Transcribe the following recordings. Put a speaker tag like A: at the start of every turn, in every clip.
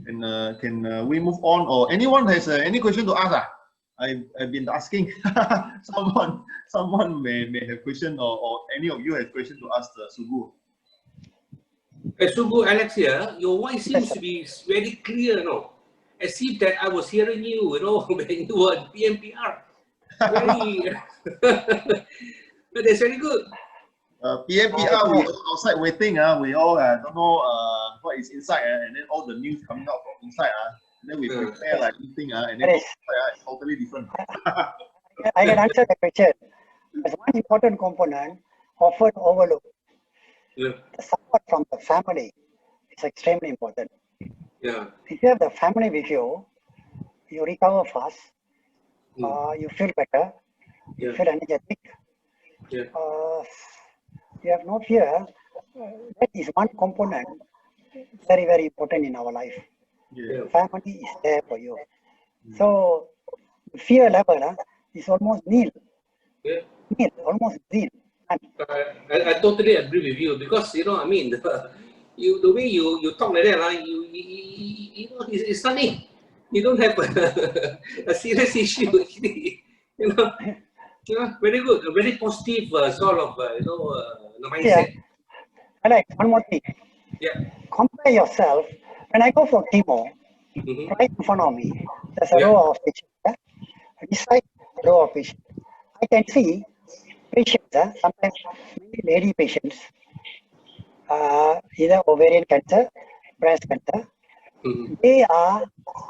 A: And can we move on? Or anyone has any question to ask? I've been asking. someone may have question, or any of you have question to ask Sugu.
B: Sugu, Alex here. Your voice seems to be very clear, no? As if that I was hearing you, when you were PMPR. Very, that's very good.
A: PMPR, we all outside waiting. We all don't know what is inside, and then all the news coming out from inside. And then we prepare like anything, and then outside, it's totally different.
C: I can answer the question. There's one important component often overlooked.
B: Yeah.
C: The support from the family is extremely important.
B: Yeah.
C: If you have the family with you, you recover fast. You feel better. You feel energetic.
B: Yeah.
C: You have no fear. That is one component very, very important in our life.
B: Yeah.
C: Family is there for you. So fear level is almost nil.
B: Yeah.
C: Nil, almost nil.
B: I totally agree with you, because I mean, the way you talk like that, it's funny. You don't have a serious issue actually. Very good, a very positive sort of mindset.
C: Yeah. Alex, one more thing.
B: Yeah.
C: Compare yourself. When I go for chemo, right in front of me, there's a row of patients. Beside the row of patients, I can see patients, sometimes many lady patients, either ovarian cancer, breast cancer. They are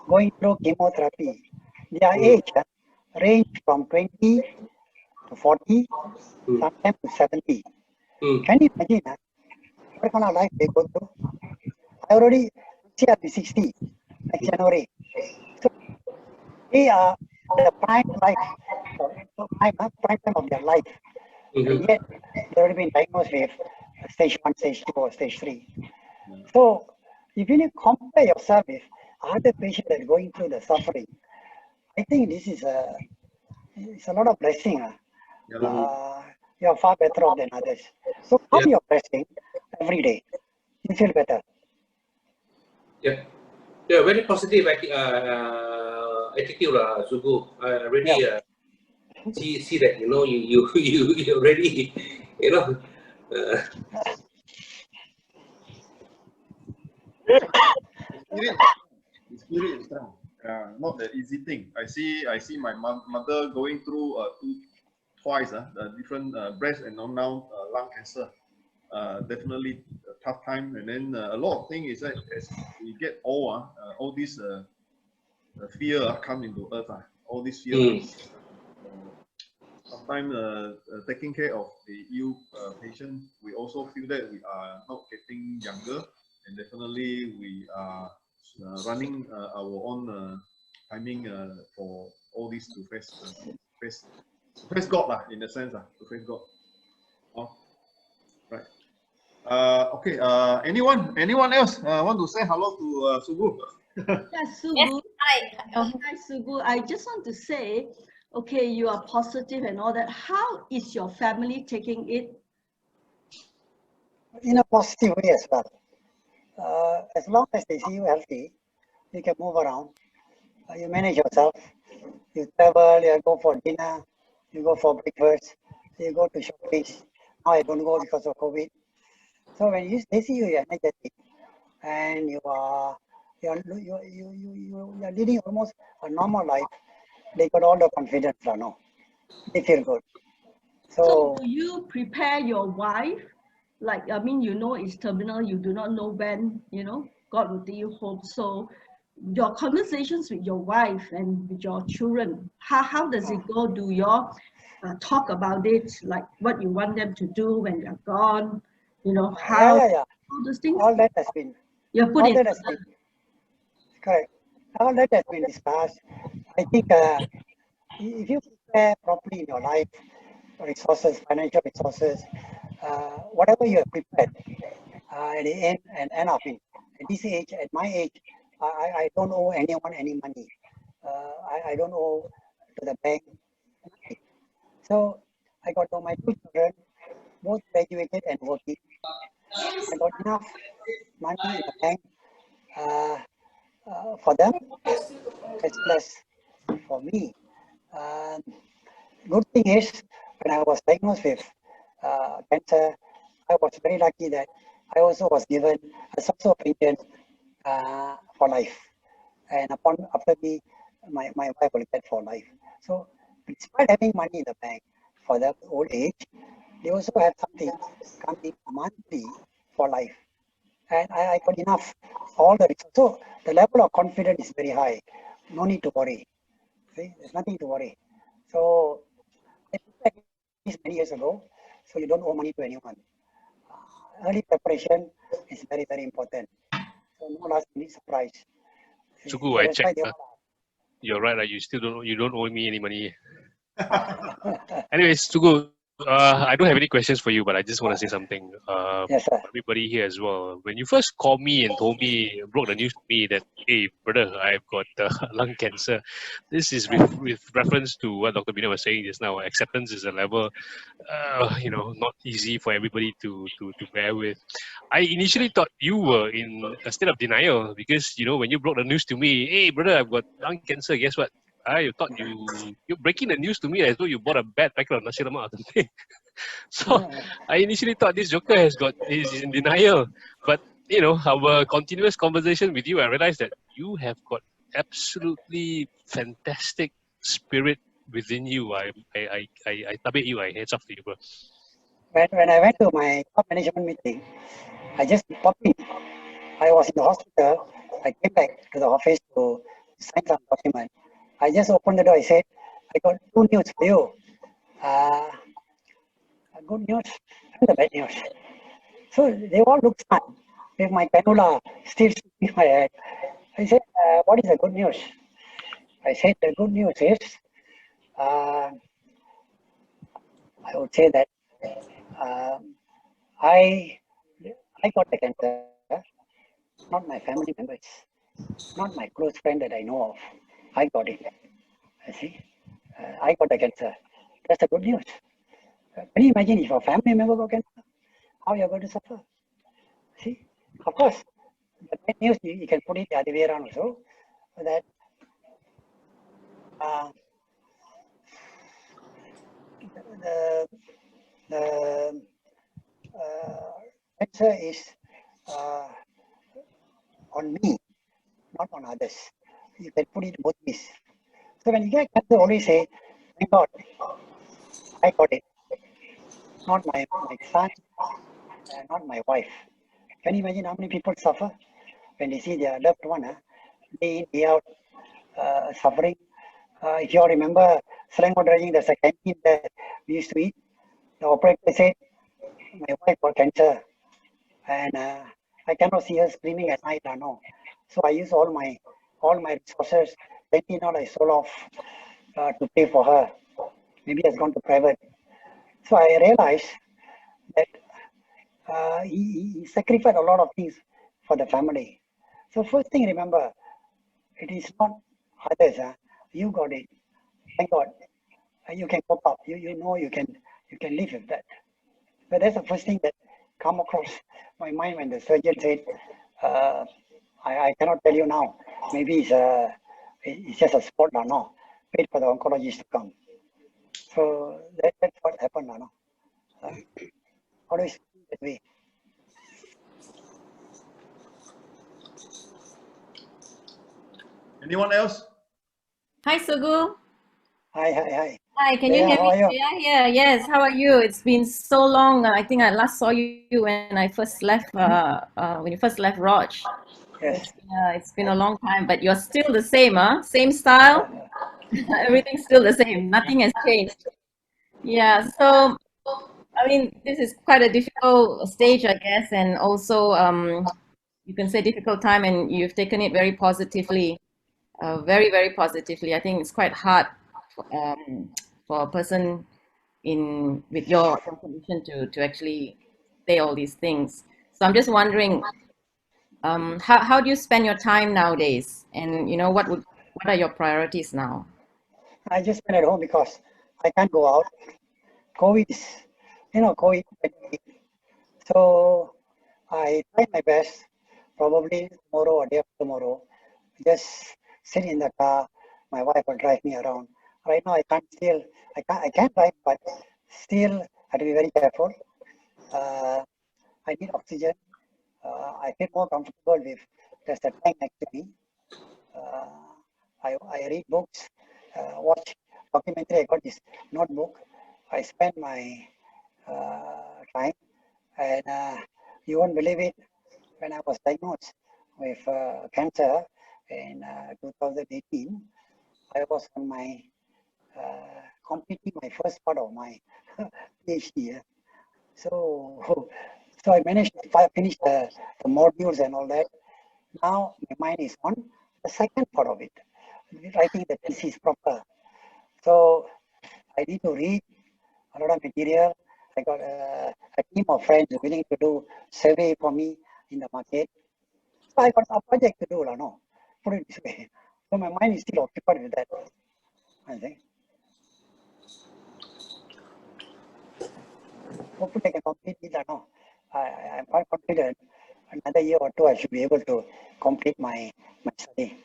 C: going through chemotherapy. Their age range from 20 to 40, sometimes to 70. Can you imagine what kind of life they go through? I already I'll be 60 next January. So they are the prime time of their life. And yet they've already been diagnosed with stage 1, stage 2, or stage 3. So if you compare yourself with other patients that are going through the suffering, I think this is it's a lot of blessing. You are far better off than others. So count your blessing every day. You feel better.
B: Yeah, very positive attitude, Sugu. I really see that you already
A: The spirit is strong. Not the easy thing. I see my mother going through twice different breast and now lung cancer. Definitely a tough time. And then a lot of things is that as we get old, all this fear come into earth. All this fear. Sometimes taking care of the ill patient, we also feel that we are not getting younger, and definitely we are running our own timing for all this to face God in the sense to face God. Right. Okay. Anyone else want to say hello to Sugu?
D: Yes, Sugu. Yes, hi, Sugu. I just want to say, okay, you are positive and all that. How is your family taking it?
C: In a positive way as well. As long as they see you healthy, you can move around. You manage yourself. You travel, you go for dinner, you go for breakfast, you go to shopping. Now I don't go because of COVID. So when they see you, you're energetic, and you're leading almost a normal life. They got all the confidence now. They feel good.
D: So do you prepare your wife? Like, I mean, it's terminal, you do not know when, God will take you home. So your conversations with your wife and with your children, how does it go? Do you talk about it, like what you want them to do when you're gone? How all those things?
C: All that has been. Correct. All that has been discussed. I think if you prepare properly in your life, resources, financial resources, whatever you have prepared, at the end of it, at this age, at my age, I don't owe anyone any money. I don't owe to the bank. So I got my 2 children, both graduated and working. I got enough money in the bank. for them, it's less for me. Um, Good thing is, when I was diagnosed with cancer, I was very lucky that I also was given a source of pension for life. And after me, my wife will get for life. So despite having money in the bank for the old age, they also have something coming monthly for life. And I got enough, all the resources. So the level of confidence is very high. No need to worry. See, there's nothing to worry. So I prepared this many years ago, so you don't owe money to anyone. Early preparation is very, very important. So no last minute surprise. See,
E: Sugu,
C: so
E: I
C: that's why
E: checked.
C: they
E: You're right. You don't owe me any money.
C: all.
E: Anyways, Sugu, I don't have any questions for you, but I just want to say something.
C: Yes, sir.
E: For everybody here as well. When you first called me and told me, broke the news to me that, hey, brother, I've got lung cancer. This is with reference to what Dr. Bina was saying just now. Acceptance is a level, not easy for everybody to bear with. I initially thought you were in a state of denial because, when you broke the news to me, hey, brother, I've got lung cancer. Guess what? I thought you're breaking the news to me as though you bought a bad packet of nasi lemak or something. So I initially thought this joker is in denial. But our continuous conversation with you, I realized that you have got absolutely fantastic spirit within you. I tabik you, I heads off to you, bro.
C: When I went to my top management meeting, I just popped in. I was in the hospital. I came back to the office to sign some document. I just opened the door. I said, I got good news for you. Uh, Good news and the bad news. So they all look fun with my cannula still in my head. I said, what is the good news? I said, the good news is, uh, I would say that um, I I got the cancer, not my family members, not my close friend that I know of. I got it. I see. I got the cancer. That's the good news. Can you imagine if a family member got cancer? How you're going to suffer? See, of course, the bad news you can put it the other way around also. That uh, the the cancer is uh, on me, not on others. You can put it both ways. So when you get cancer, always say, "Thank God, I got it." Not my son, not my wife. Can you imagine how many people suffer when they see their loved one day in, day out suffering? If you all remember Selangor Dredging, there's a canteen that we used to eat. The operator said, my wife got cancer and I cannot see her screaming at night. No. So I use all my resources. Canteen all I sold off to pay for her. Maybe has gone to private. So I realized that he sacrificed a lot of things for the family. So first thing, remember, it is not others. You got it. Thank God. You can cope up. You know you can live with that. But that's the first thing that come across my mind when the surgeon said, uh, I cannot tell you now. Maybe it's just a spot now. No. Wait for the oncologist to come. So that's what happened now. Always that way.
A: Anyone else?
F: Hi, Sugu.
C: Hi.
F: Hi, can you
C: Yeah,
F: hear
C: how
F: me?
C: are you?
F: Yeah. Yes, how are you? It's been so long. I think I last saw you when I first left, when you first left Raj.
C: Yes.
F: It's been a long time, but you're still the same, huh? Same style. Everything's still the same. Nothing has changed. Yeah, so I mean, this is quite a difficult stage, I guess, and also you can say difficult time, and you've taken it very positively, very, very positively. I think it's quite hard for a person in with your condition to actually say all these things. So I'm just wondering, how do you spend your time nowadays? And what are your priorities now?
C: I just been at home because I can't go out. COVID is, COVID. So I try my best, probably tomorrow or day after tomorrow, just sit in the car. My wife will drive me around. Right now, I can't drive, but still, I have to be very careful. I need oxygen. I feel more comfortable with there's a tank next to me. I read books, watch documentary. I got this notebook. I spend my time, and you won't believe it. When I was diagnosed with cancer in 2018, I was on my completing my first part of my PhD. So, so I managed to finish the modules and all that. Now my mind is on the second part of it, writing the thesis proper. So I need to read a lot of material. I got a team of friends willing to do survey for me in the market. So I got a project to do, no? Put it this way. So my mind is still occupied with that, I think. Hopefully I can complete it, no? I'm quite confident another year or two I should be able to complete my study.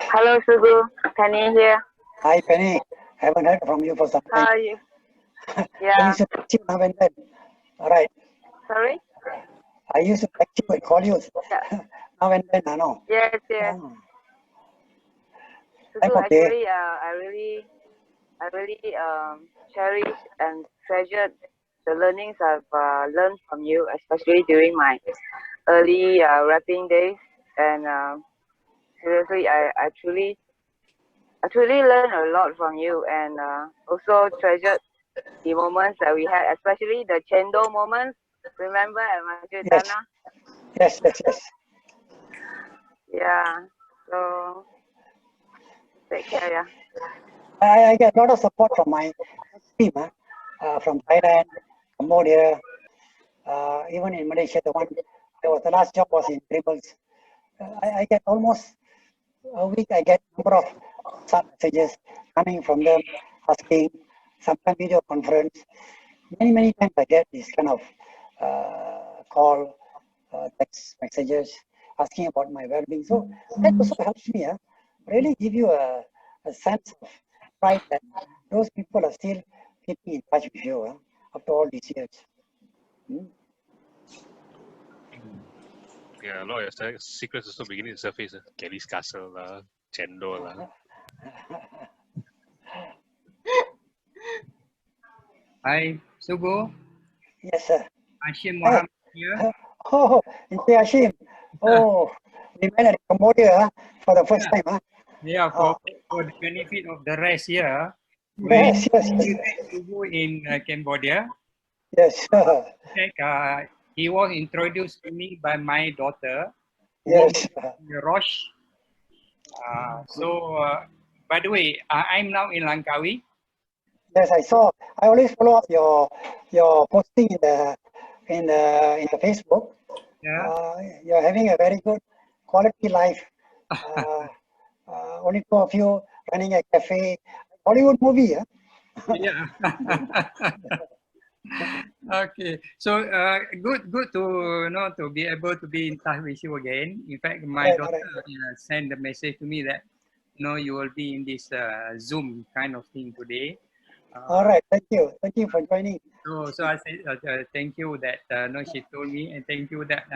G: Hello, Sugu. Penny here.
C: Hi, Penny. I haven't heard from you for some time.
G: How are you?
C: I
G: Yeah.
C: used to text you now and then. All right.
G: Sorry?
C: I used to text you and call you
G: Yeah.
C: now and then, no?
G: Yes, yes.
C: Oh.
G: Sugu,
C: Okay.
G: actually, I really cherish and treasured the learnings I've learned from you, especially during my early rapping days. And seriously, I truly learned a lot from you, and also treasured the moments that we had, especially the Chendo moments. Remember at Masjid
C: Yes.
G: Dana?
C: Yes, yes, yes.
G: Yeah. So take care, yeah.
C: I get a lot of support from my team, from Thailand, Cambodia, even in Malaysia. The last job was in Tribbles. I get almost a week. I get number of WhatsApp messages coming from them, asking, sometimes video conference. Many times I get this kind of call, text messages asking about my well-being. So that also helps me, really give you a sense of pride that those people are still keeping in touch with you after all these years.
E: Yeah, a lot of your secrets also beginning to surface. Kelly's Castle, Chendol.
H: Hi, Sugu.
C: Yes, sir.
H: Hashim
C: Hey.
H: Mohammed here.
C: Oh, Encik Hashim. Oh, we met at Cambodia for the first time, huh?
H: Yeah, for the benefit of the rest here,
C: Yes, yes,
H: we
C: yes.
H: met Sugu in Cambodia.
C: Yes, sir.
H: In fact, he was introduced to me by my daughter,
C: Yes.
H: Rosh. By the way, I'm now in Langkawi.
C: Yes, I saw. I always follow up your posting in the Facebook.
H: Yeah.
C: You're having a very good quality life. Only two of you running a cafe, Hollywood movie.
H: Yeah. Okay, so good to be able to be in touch with you again. In fact, my daughter sent a message to me that you will be in this Zoom kind of thing today.
C: All right, thank you for joining.
H: So I said thank you that she told me, and thank you that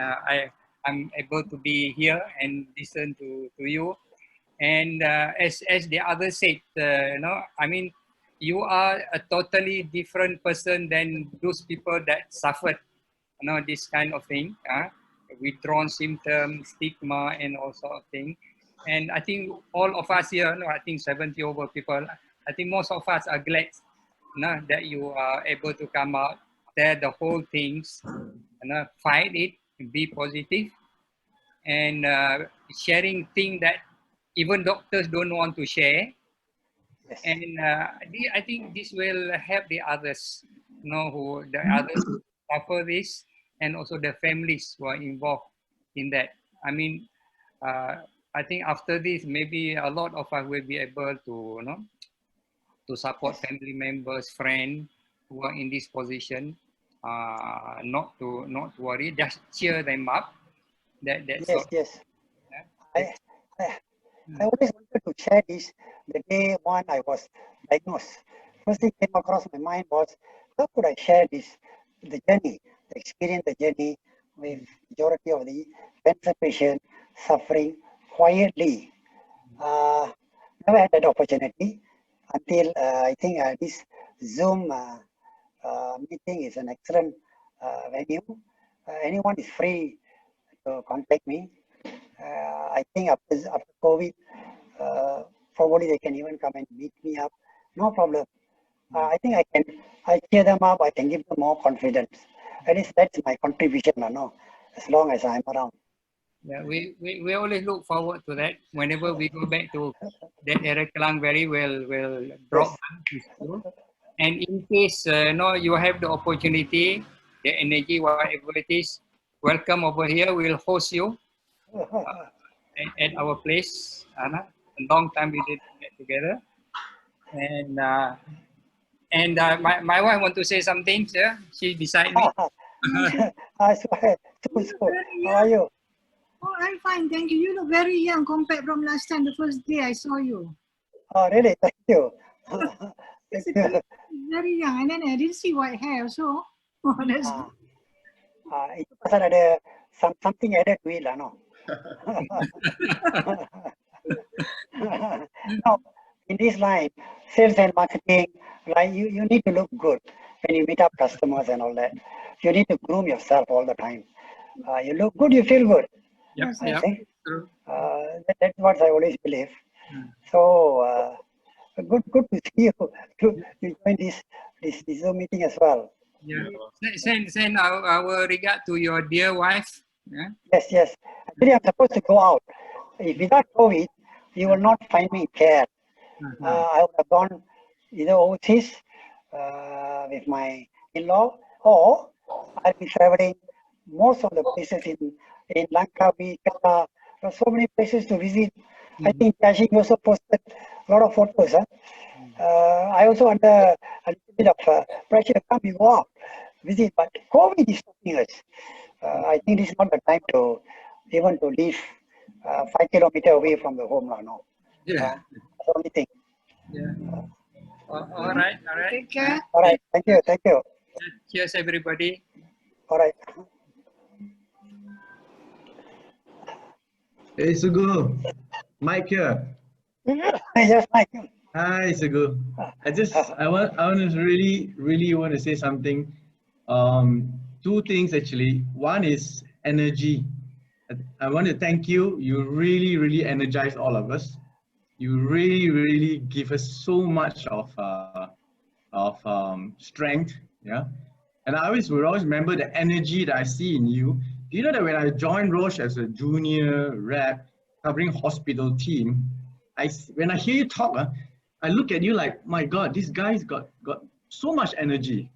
H: I'm able to be here and listen to you. And as the others said, I mean, you are a totally different person than those people that suffered, this kind of thing, withdrawn symptoms, stigma, and all sort of thing. And I think all of us here, I think 70 over people, I think most of us are glad that you are able to come out, tell the whole things, fight it, be positive, and sharing things that even doctors don't want to share.
C: Yes.
H: And I think this will help the others, who the others who suffer this, and also the families who are involved in that. I mean, I think after this, maybe a lot of us will be able to, to support family members, friends who are in this position. not to worry, just cheer them up. That's
C: Yes,
H: all.
C: yes.
H: Yeah.
C: I always wanted to share this. The day one I was diagnosed, first thing came across my mind was, how could I share this, the journey, the experience, the journey with majority of the cancer patient suffering quietly. Never had that opportunity until I think this Zoom meeting is an excellent venue. Anyone is free to contact me. I think after COVID, probably they can even come and meet me up. No problem. I think I cheer them up. I can give them more confidence. At least that's my contribution, no, as long as I'm around.
H: Yeah, we always look forward to that. Whenever we go back to that area, Kelang very will drop to school. And in case you have the opportunity, the energy, whatever it is, welcome over here. We'll host you at our place. Anna, a long time we didn't get together. And my wife want to say something, sir. She's beside me.
C: Hi, Sugu, how are you?
I: Oh, I'm fine, thank you. You look very young compared from last time, the first day I saw you.
C: Oh, really? Thank you.
I: Thank you. Very young, and then I didn't see white hair, so oh, that's
C: Itu pasal ada something added to it lah, no? No, in this line, sales and marketing, like you need to look good when you meet up customers and all that. You need to groom yourself all the time. You look good, you feel good.
H: Yep,
C: I
H: yep.
C: think. That's what I always believe. So good to see you join this Zoom meeting as well.
H: Yeah. Send our regard to your dear wife. Yeah.
C: Yes. Actually, I'm supposed to go out. If without COVID, you will not find me here. I would have gone either overseas with my in-law, or I'll be traveling most of the places in Langkawi, Qatar. There are so many places to visit. I think Kashi also posted a lot of photos. I also under a little bit of pressure to come and go out, visit, but COVID is stopping us. I think this is not the time to even to leave 5 kilometers away from the home. No.
H: Yeah.
C: That's the only thing.
H: Yeah. All right.
I: Take care.
C: All right. Thank you.
H: Cheers, everybody.
C: All right.
J: Hey Sugu, Mike here.
C: Yes, Mike.
J: Hi Sugu. I want to really want to say something. Two things actually. One is energy. I want to thank you. You really energize all of us. You really give us so much of strength. Yeah. And I will always remember the energy that I see in you. Do you know that when I joined Roche as a junior rep covering hospital team, when I hear you talk, I look at you like, my God, this guy's got so much energy.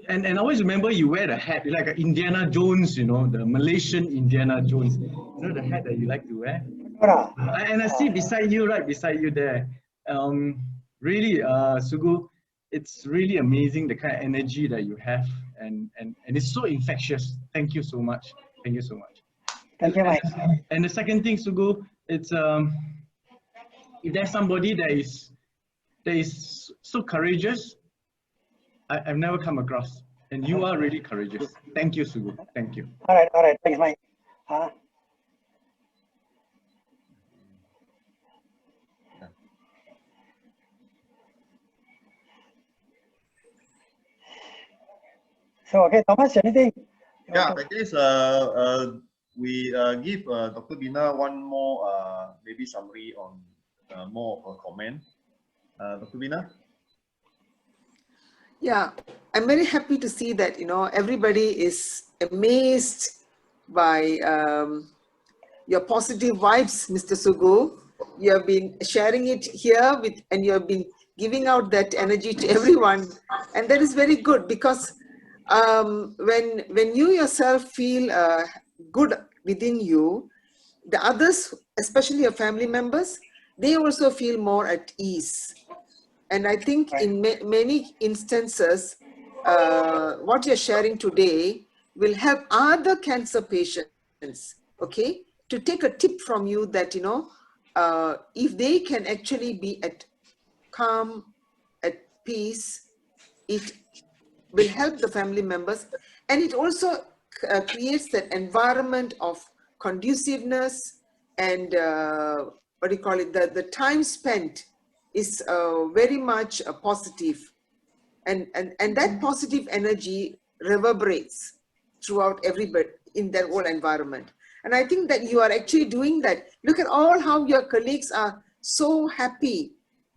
J: And I always remember you wear the hat, like an Indiana Jones, the Malaysian Indiana Jones. You know the hat that you like to wear? And I see right beside you there. Really, Sugu, it's really amazing the kind of energy that you have, and it's so infectious. Thank you so much. Thank you so much.
C: Thank you, Mike.
J: And the second thing, Sugu, it's if there's somebody that is so courageous, I've never come across, and you are really courageous. Thank you, Sugu. Thank you.
C: All right. Thanks, Mike. So, okay, Thomas, anything?
A: Yeah, I guess we give Dr. Bina one more maybe summary on more of a comment. Dr. Bina?
K: Yeah, I'm very happy to see that, everybody is amazed by your positive vibes, Mr. Sugu. You have been sharing it here and you have been giving out that energy to everyone. And that is very good, because when you yourself feel good within you, the others, especially your family members, they also feel more at ease. And I think in many instances, what you're sharing today will help other cancer patients, okay, to take a tip from you that, you know, if they can actually be at calm, at peace, it will help the family members, and it also creates that environment of conduciveness and what do you call it, the time spent is very much positive, and that positive energy reverberates throughout everybody in their whole environment. And I think that you are actually doing that. Look at all how your colleagues are so happy.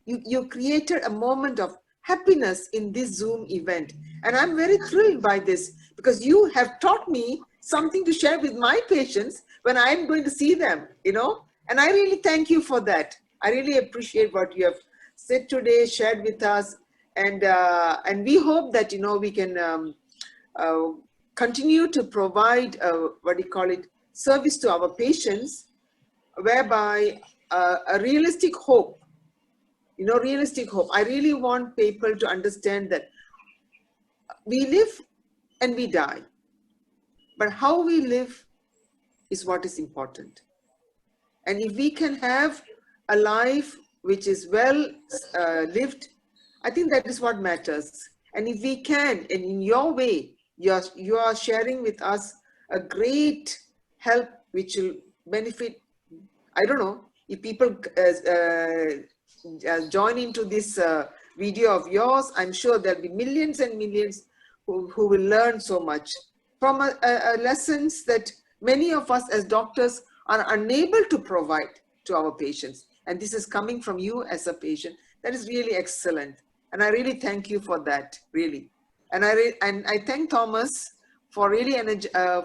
K: You created a moment of happiness in this Zoom event. And I'm very thrilled by this because you have taught me something to share with my patients when I'm going to see them, you know. And I really thank you for that. I really appreciate what you have said today, shared with us. And we hope that, you know, we can continue to provide what do you call it, service to our patients, whereby a realistic hope, you know, realistic hope. I really want people to understand that we live and we die, but how we live is what is important. And if we can have a life which is well lived, I think that is what matters. And if we can, and in your way, you are sharing with us a great help which will benefit, I don't know, if people join into this video of yours, I'm sure there'll be millions and millions who will learn so much from lessons that many of us as doctors are unable to provide to our patients. And this is coming from you as a patient. That is really excellent. And I really thank you for that, really. And I thank Thomas for really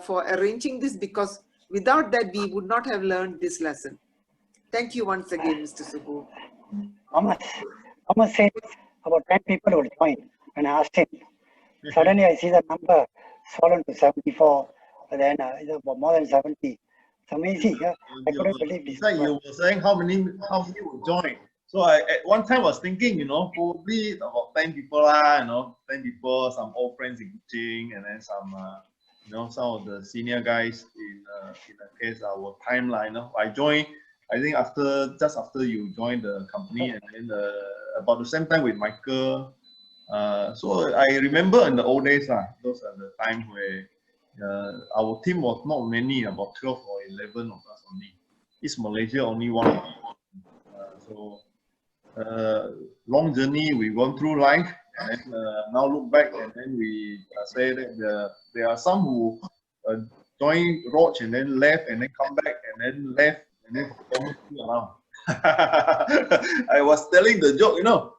K: for arranging this, because without that, we would not have learned this lesson. Thank you once again, Mr. Sugu.
C: Thomas said about 10 people would join, and I asked him. Suddenly I see the number fallen to 74, and then more than 70. It's amazing. I couldn't believe this.
A: You were saying how many will join. So I at one time was thinking, you know, probably about 10 people, you know, 10 people, some old friends in Kuching, and then some, you know, some of the senior guys in the case our timeline. You know, I joined, I think just after you joined the company, and then about the same time with Michael. So I remember in the old days, those are the times where our team was not many, about 12 or 11 of us only. East Malaysia only one. So long journey we've gone through life, and then now look back, and then we say that there are some who joined Roach and then left, and then come back, and then left, and then Thomas still around. I was telling the joke, you know,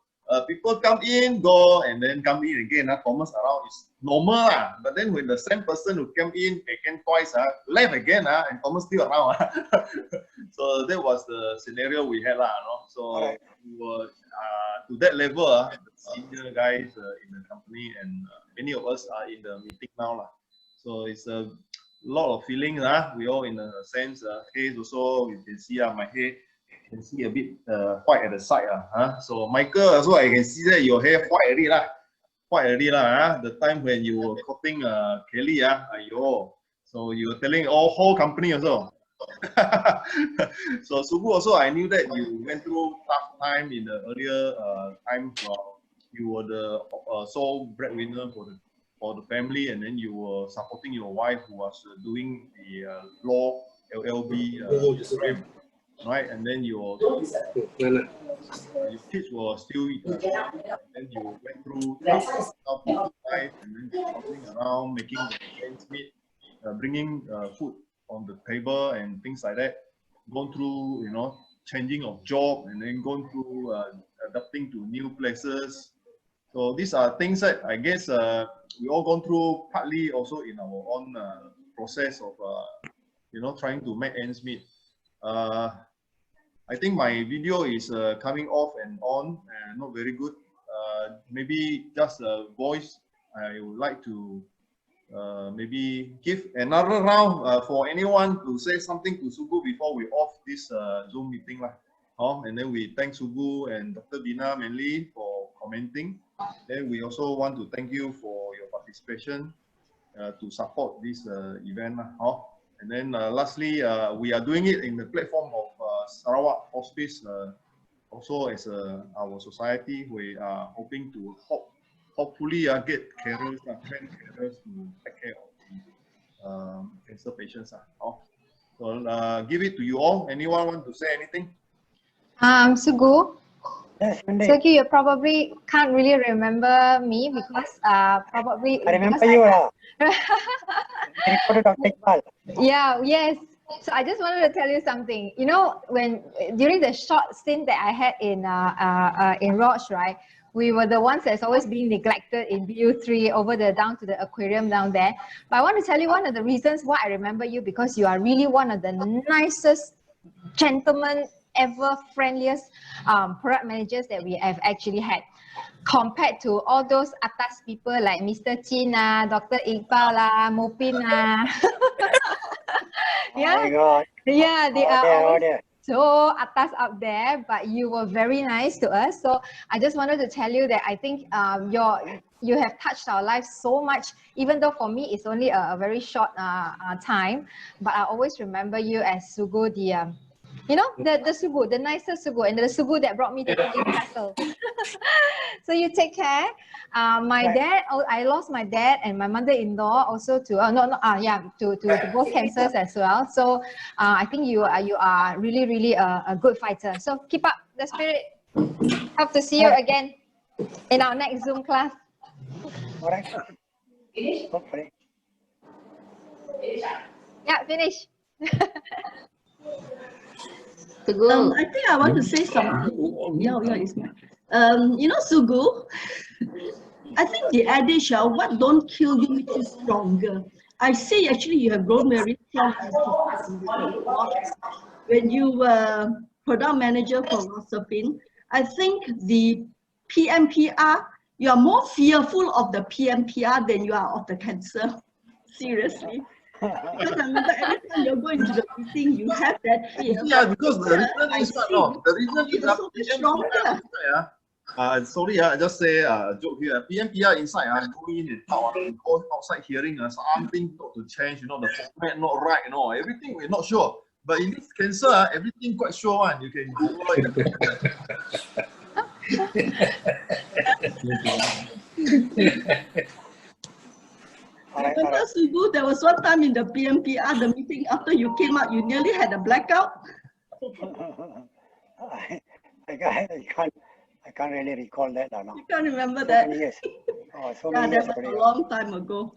A: people come in, go, and then come in again. Thomas around is normal, but then when the same person who came in again twice, left again, and Thomas still around. So that was the scenario we had, no? So we were to that level, the senior guys in the company, and many of us are in the meeting now, so it's a lot of feelings, we all in a sense. Haze also, you can see my hair. Can see a bit white at the side, so Michael also, I can see that your hair white already the time when you were copying Kelly, ayo. So you were telling whole company also. So Sugu also, I knew that you went through tough time in the earlier times. You were the sole breadwinner for the family, and then you were supporting your wife who was doing the law LLB. Right, and then your kids were still then you went through tough life, and then traveling around, making the ends meet, bringing food on the table and things like that. Gone through, you know, changing of job, and then going through adapting to new places. So these are things that I guess we all gone through, partly also in our own process of you know, trying to make ends meet. I think my video is coming off and on, and not very good. Maybe just a voice. I would like to maybe give another round for anyone to say something to Sugu before we off this Zoom meeting. And then we thank Sugu and Dr. Bina mainly for commenting. Then we also want to thank you for your participation to support this event. And then lastly, we are doing it in the platform of Sarawak Hospice. Also as our society, we are hoping to hopefully get carers, trained carers to take care of the cancer patients. So give it to you all. Anyone want to say anything?
L: Sugu.
C: Yes, Monday.
L: Sugu, you probably can't really remember me because probably.
C: I remember you.
L: Yeah, yes. So I just wanted to tell you something. You know, when during the short stint that I had in Roche, right? We were the ones that's always being neglected in BU3 over the down to the aquarium down there. But I want to tell you one of the reasons why I remember you, because you are really one of the nicest gentlemen ever, friendliest product managers that we have actually had, compared to all those atas people like Mr. Chin, Dr. Iqbal, Mopin. Yeah, yeah, they are always so atas up there, but you were very nice to us. So I just wanted to tell you that I think you have touched our lives so much, even though for me it's only a very short time, but I always remember you as Sugu, the you know, the Sugu, the nicest Sugu, and the Sugu that brought me to the castle. So you take care. My dad, I lost my dad and my mother-in-law also to to both cancers as well. So I think you are really a good fighter. So keep up the spirit. Hope to see you again in our next Zoom class.
C: All right.
L: Finish? Yeah, finish.
D: I think I want to say something. You know, Sugu, I think the adage, what don't kill you makes you stronger. I say actually you have grown very strong when you were product manager for Rosapin. I think the PMPR, you are more fearful of the PMPR than you are of the cancer. Seriously. Because I remember every time you're going to the meeting, you have that fear.
A: Yeah, because the reason is the reason is
D: so stronger.
A: Sorry, I just say a joke here. PMPR inside, go in and talk, go outside hearing something not to change, you know, the format not right, you know, everything we're not sure. But in this cancer, everything quite sure one. You can Google it.
D: Remember, Sugu, there was one time in the PMPR, the meeting after you came out, you nearly had a blackout.
C: I can't really recall that now.
D: You can't remember that?
C: Yes. Oh, so
D: yeah,
C: many
D: that
C: years
D: was a long time ago.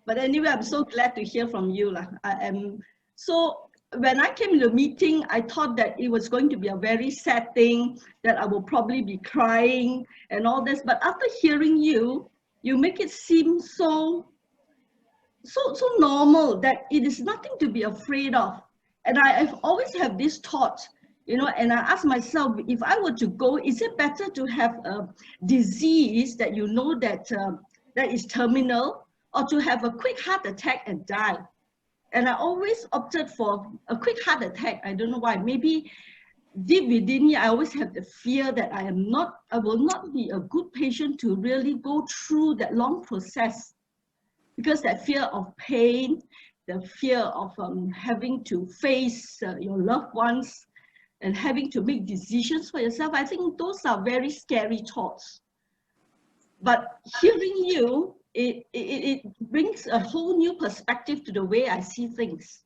D: But anyway, I'm so glad to hear from you. I am so. When I came to the meeting, I thought that it was going to be a very sad thing, that I will probably be crying and all this. But after hearing you, you make it seem so normal that it is nothing to be afraid of. And I've always have this thought, you know, and I ask myself, if I were to go, is it better to have a disease that you know that that is terminal, or to have a quick heart attack and die? And I always opted for a quick heart attack. I don't know why. Maybe deep within me, I always have the fear that I will not be a good patient to really go through that long process, because that fear of pain, the fear of having to face your loved ones and having to make decisions for yourself, I think those are very scary thoughts. But hearing you, it brings a whole new perspective to the way I see things.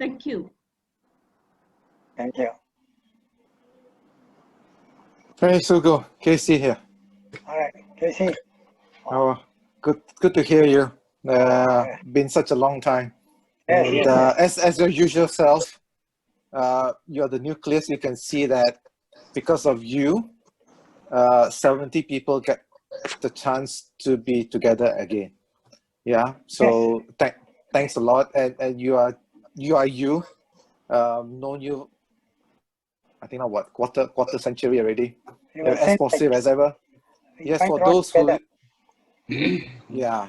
D: Thank you.
C: Thank you.
M: Hey, Sugu, Casey here.
C: All right, Casey.
M: Oh, good to hear you. Been such a long time.
C: Yes,
M: And
C: yes.
M: as your usual self, you're the nucleus. You can see that because of you, 70 people get the chance to be together again. Yeah. So thanks a lot. And you are you. Known you, I think now what, quarter century already. As positive as ever. Yes, for those who yeah.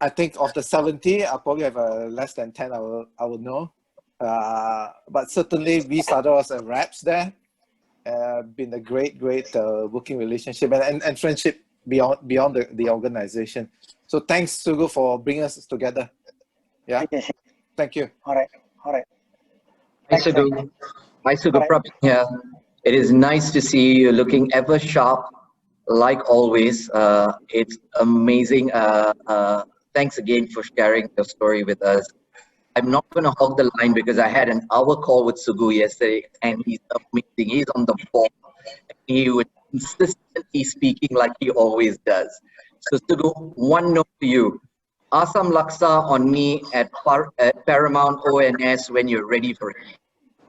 M: I think of the 70, I'll probably have less than 10 I will know. But certainly we started as reps there. Been a great working relationship and friendship beyond the organization. So thanks, Sugu, for bringing us together. Yeah. Thank you.
C: All right. All right.
N: Hi, Sugu. Hi, Sugu Prabh here. It is nice to see you looking ever sharp, like always. It's amazing. Thanks again for sharing your story with us. I'm not going to hog the line because I had an hour call with Sugu yesterday, and he's amazing. He's on the ball. He was consistently speaking like he always does. So Sugu, one note to you. Asam Laksa on me at Paramount ONS when you're ready for it.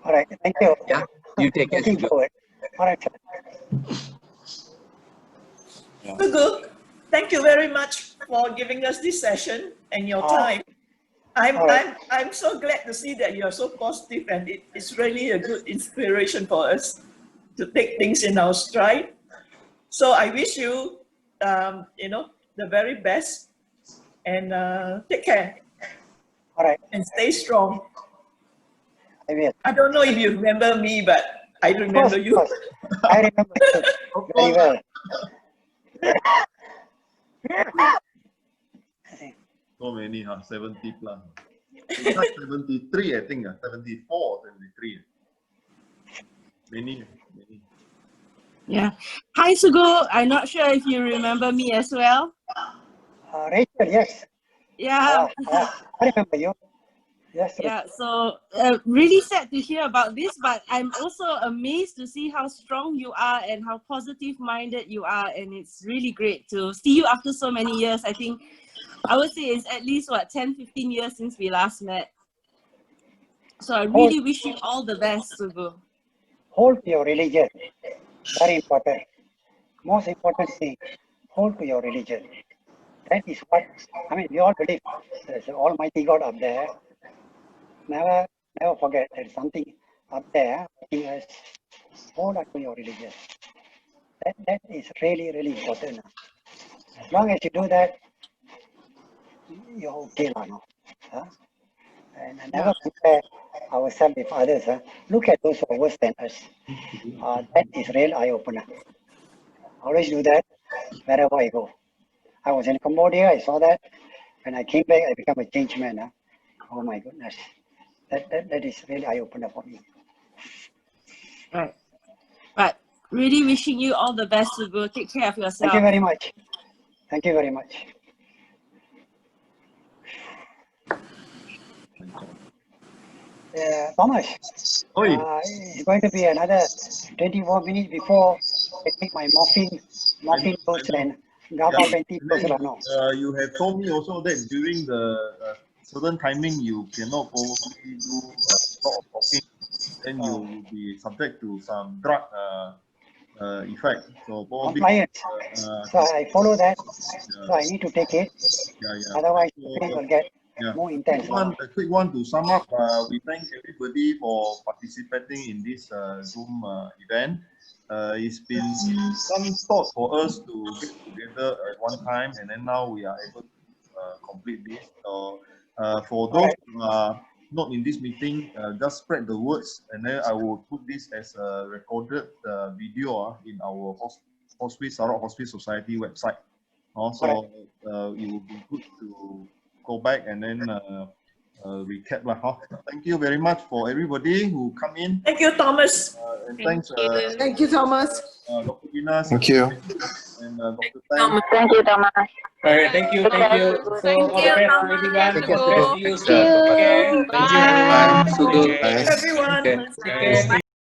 C: All right. Thank you.
N: Yeah, you take care,
C: Looking
N: Sugu.
C: forward. All right.
O: Sugu, thank you very much for giving us this session and your time. I'm so glad to see that you are so positive, and it's really a good inspiration for us to take things in our stride. So I wish you, the very best, and take care.
C: All right.
O: And stay strong.
C: I will.
O: I don't know if you remember me, but I remember you.
C: I remember you very well.
A: So many, 70 plus. 73, I think, 74, 73. Many.
P: Yeah. Hi, Sugu. I'm not sure if you remember me as well.
C: Rachel, yes.
P: Yeah.
C: I remember you. Yes.
P: Yeah. So really sad to hear about this, but I'm also amazed to see how strong you are and how positive-minded you are, and it's really great to see you after so many years. I think I would say it's at least 10, 15 years since we last met. So I really wish you all the best, Sugu.
C: Hold to your religion. Very important. Most important thing, hold to your religion. That is what, we all believe there's an Almighty God up there. Never forget there's something up there making us hold on to your religion. That is really, really important. As long as you do that, you're okay now. And never compare ourselves with others. Look at those who are worse than us. That is real eye-opener. Always do that wherever I go. I was in Cambodia, I saw that. When I came back, I became a changed man. Oh my goodness. That is really eye-opener for me.
P: Right. But really wishing you all the best, Sugu. Take care of yourself.
C: Thank you very much. Thank you very much. Thomas, it's going to be another 24 minutes before I take my morphine dose and gabapentin dose.
A: You have told me also that during the certain timing you cannot probably do a lot of talking, then you will be subject to some drug effect. So probably
C: so I follow that. So I need to take it. Otherwise, the pain will get more intense.
A: A quick one to sum up. We thank everybody for participating in this Zoom event. It's been some thought for us to get together at one time, and then now we are able to complete this. So for those who are not in this meeting, just spread the words, and then I will put this as a recorded video in our Sarawak Hospice Society website. Also, it will be good to go back and then recap. Thank you very much for everybody who come in.
O: Thank you, Thomas.
A: And thanks,
K: thank you, Thomas.
A: Dr. Vina.
M: Thank you.
A: And Dr. Tan.
G: Thank you, Thomas.
B: All right, thank you. So all the best, everyone.
M: Thank you.
B: Thank you. Thank you, everyone.
O: Everyone.
B: Take care.